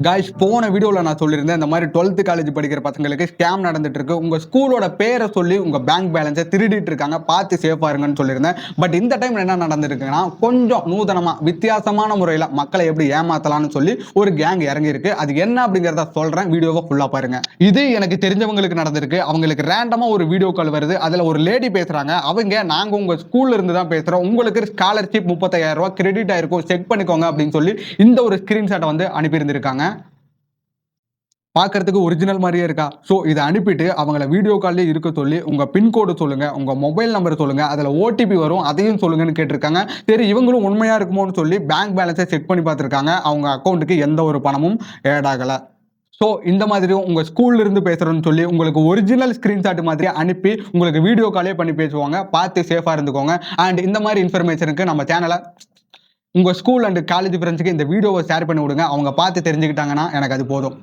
Guys, போன வீடியோல நான் சொல்லியிருந்தேன் இந்த மாதிரி 12th காலேஜ் படிக்கிற பசங்களுக்கு ஸ்கேம் நடந்துட்டு இருக்கு. உங்க ஸ்கூலோட பேரை சொல்லி உங்க பேங்க் பேலன்ஸை திருடிட்டு இருக்காங்க, பார்த்து சேஃபா இருங்கன்னு சொல்லியிருந்தேன். பட் இந்த டைம் என்ன நடந்திருக்குன்னா, கொஞ்சம் நூதனமா வித்தியாசமான முறையில் மக்களை எப்படி ஏமாத்தலாம்னு சொல்லி ஒரு கேங் இறங்கி இருக்கு. அது என்ன அப்படிங்கிறத சொல்றேன், வீடியோவை ஃபுல்லா பாருங்க. இது எனக்கு தெரிஞ்சவங்களுக்கு நடந்திருக்கு. அவங்களுக்கு ரேண்டமா ஒரு வீடியோ கால் வருது. அதுல ஒரு லேடி பேசுறாங்க. அவங்க, நாங்க உங்க ஸ்கூல்ல இருந்து தான் பேசுறோம், உங்களுக்கு ஸ்காலர்ஷிப் 35,000 ரூபாய் கிரெடிட் ஆயிருக்கும், செக் பண்ணிக்கோங்க அப்படின்னு சொல்லி இந்த ஒரு ஸ்கிரீன்ஷாட்டை வந்து அனுப்பியிருந்திருக்காங்க. பார்க்கறதுக்கு ஒரிஜினல் மாதிரியே இருக்கா? ஸோ இதை அனுப்பிட்டு அவங்கள வீடியோ கால்லே இருக்க சொல்லி உங்கள் பின்கோடு சொல்லுங்க, உங்கள் மொபைல் நம்பர் சொல்லுங்க, அதில் ஓடிபி வரும், அதையும் சொல்லுங்கன்னு கேட்டிருக்காங்க. சரி, இவங்களும் உண்மையாக இருக்குமோன்னு சொல்லி பேங்க் பேலன்ஸை செக் பண்ணி பார்த்துருக்காங்க. அவங்க அக்கௌண்ட்டுக்கு எந்த ஒரு பணமும் ஆட் ஆகலை. ஸோ இந்த மாதிரியும் உங்கள் ஸ்கூல்ல இருந்து பேசுகிறோன்னு சொல்லி உங்களுக்கு ஒரிஜினல் ஸ்க்ரீன்ஷாட் மாதிரி அனுப்பி உங்களுக்கு வீடியோ காலே பண்ணி பேசுவாங்க. பார்த்து சேஃபாக இருந்துக்கோங்க. அண்ட் இந்த மாதிரி இன்ஃபர்மேஷனுக்கு நம்ம சேனலை உங்கள் ஸ்கூல் அண்ட் காலேஜ் ஃப்ரெண்ட்ஸுக்கு இந்த வீடியோவை ஷேர் பண்ணி விடுங்க. அவங்க பார்த்து தெரிஞ்சுக்கிட்டாங்கன்னா எனக்கு அது போதும்.